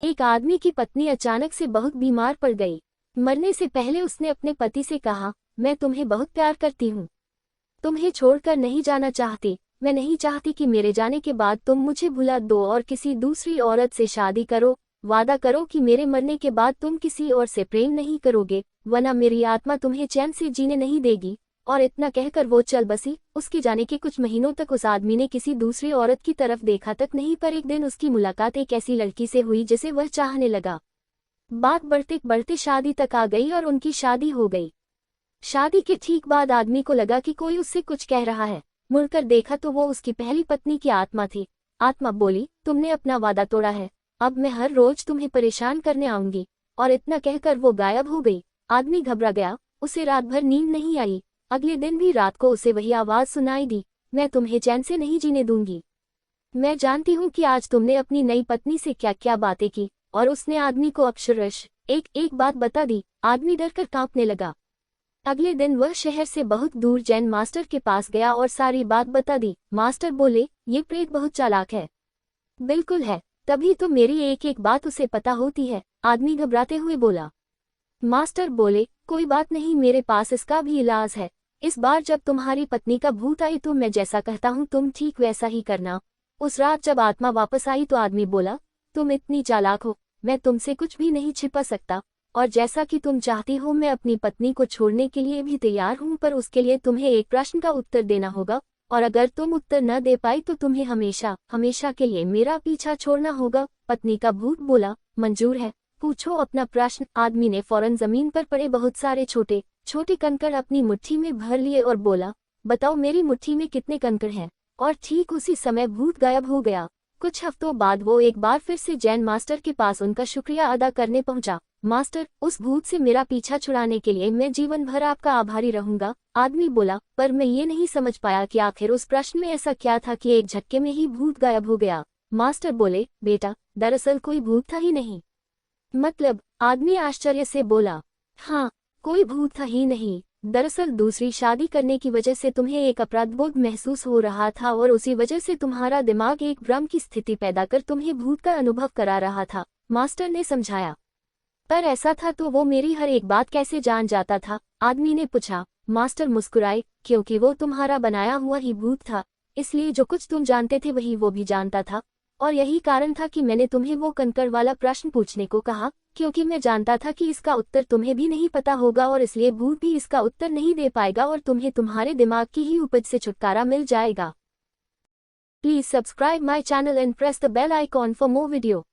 एक आदमी की पत्नी अचानक से बहुत बीमार पड़ गई। मरने से पहले उसने अपने पति से कहा, मैं तुम्हें बहुत प्यार करती हूँ, तुम्हें छोड़कर नहीं जाना चाहती। मैं नहीं चाहती कि मेरे जाने के बाद तुम मुझे भुला दो और किसी दूसरी औरत से शादी करो। वादा करो कि मेरे मरने के बाद तुम किसी और से प्रेम नहीं करोगे, वरना मेरी आत्मा तुम्हें चैन से जीने नहीं देगी। और इतना कहकर वो चल बसी। उसके जाने के कुछ महीनों तक उस आदमी ने किसी दूसरी औरत की तरफ देखा तक नहीं, पर एक दिन उसकी मुलाकात एक ऐसी लड़की से हुई जिसे वह चाहने लगा। बात बढ़ते बढ़ते शादी तक आ गई और उनकी शादी हो गई। शादी के ठीक बाद आदमी को लगा कि कोई उससे कुछ कह रहा है। मुड़कर देखा तो वो उसकी पहली पत्नी की आत्मा थी। आत्मा बोली, तुमने अपना वादा तोड़ा है, अब मैं हर रोज तुम्हें परेशान करने आऊंगी। और इतना कहकर वो गायब हो गई। आदमी घबरा गया, उसे रात भर नींद नहीं आई। अगले दिन भी रात को उसे वही आवाज सुनाई दी, मैं तुम्हें चैन से नहीं जीने दूंगी। मैं जानती हूँ कि आज तुमने अपनी नई पत्नी से क्या क्या बातें की। और उसने आदमी को अक्षरश एक एक बात बता दी। आदमी डरकर कांपने लगा। अगले दिन वह शहर से बहुत दूर जैन मास्टर के पास गया और सारी बात बता दी। मास्टर बोले, ये प्रेत बहुत चालाक है। बिल्कुल है, तभी तो मेरी एक एक बात उसे पता होती है। आदमी घबराते हुए बोला। मास्टर बोले, कोई बात नहीं, मेरे पास इसका भी इलाज है। इस बार जब तुम्हारी पत्नी का भूत आई तो मैं जैसा कहता हूँ तुम ठीक वैसा ही करना। उस रात जब आत्मा वापस आई तो आदमी बोला, तुम इतनी चालाक हो, मैं तुमसे कुछ भी नहीं छिपा सकता। और जैसा कि तुम चाहती हो मैं अपनी पत्नी को छोड़ने के लिए भी तैयार हूँ, पर उसके लिए तुम्हें एक प्रश्न का उत्तर देना होगा। और अगर तुम उत्तर न दे पाई तो तुम्हें हमेशा हमेशा के लिए मेरा पीछा छोड़ना होगा। पत्नी का भूत बोला, मंजूर है, पूछो अपना प्रश्न। आदमी ने फौरन जमीन पर पड़े बहुत सारे छोटे छोटे कंकड़ अपनी मुट्ठी में भर लिए और बोला, बताओ मेरी मुट्ठी में कितने कंकड़ हैं। और ठीक उसी समय भूत गायब हो गया। कुछ हफ्तों बाद वो एक बार फिर से जैन मास्टर के पास उनका शुक्रिया अदा करने पहुंचा। मास्टर, उस भूत से मेरा पीछा छुड़ाने के लिए मैं जीवन भर आपका आभारी रहूंगा। आदमी बोला, पर मैं ये नहीं समझ पाया कि आखिर उस प्रश्न में ऐसा क्या था कि एक झटके में ही भूत गायब हो गया। मास्टर बोले, बेटा, दरअसल कोई भूत था ही नहीं। मतलब? आदमी आश्चर्य से बोला, हाँ, कोई भूत था ही नहीं। दरअसल दूसरी शादी करने की वजह से तुम्हें एक अपराधबोध महसूस हो रहा था और उसी वजह से तुम्हारा दिमाग एक भ्रम की स्थिति पैदा कर तुम्हें भूत का अनुभव करा रहा था। मास्टर ने समझाया। पर ऐसा था तो वो मेरी हर एक बात कैसे जान जाता था? आदमी ने पूछा। मास्टर मुस्कुराए, क्योंकि वो तुम्हारा बनाया हुआ ही भूत था, इसलिए जो कुछ तुम जानते थे वही वो भी जानता था। और यही कारण था कि मैंने तुम्हें वो कंकड़ वाला प्रश्न पूछने को कहा, क्योंकि मैं जानता था कि इसका उत्तर तुम्हें भी नहीं पता होगा और इसलिए भूत भी इसका उत्तर नहीं दे पाएगा और तुम्हें तुम्हारे दिमाग की ही उपज से छुटकारा मिल जाएगा। Please subscribe my channel and press the bell icon for more video.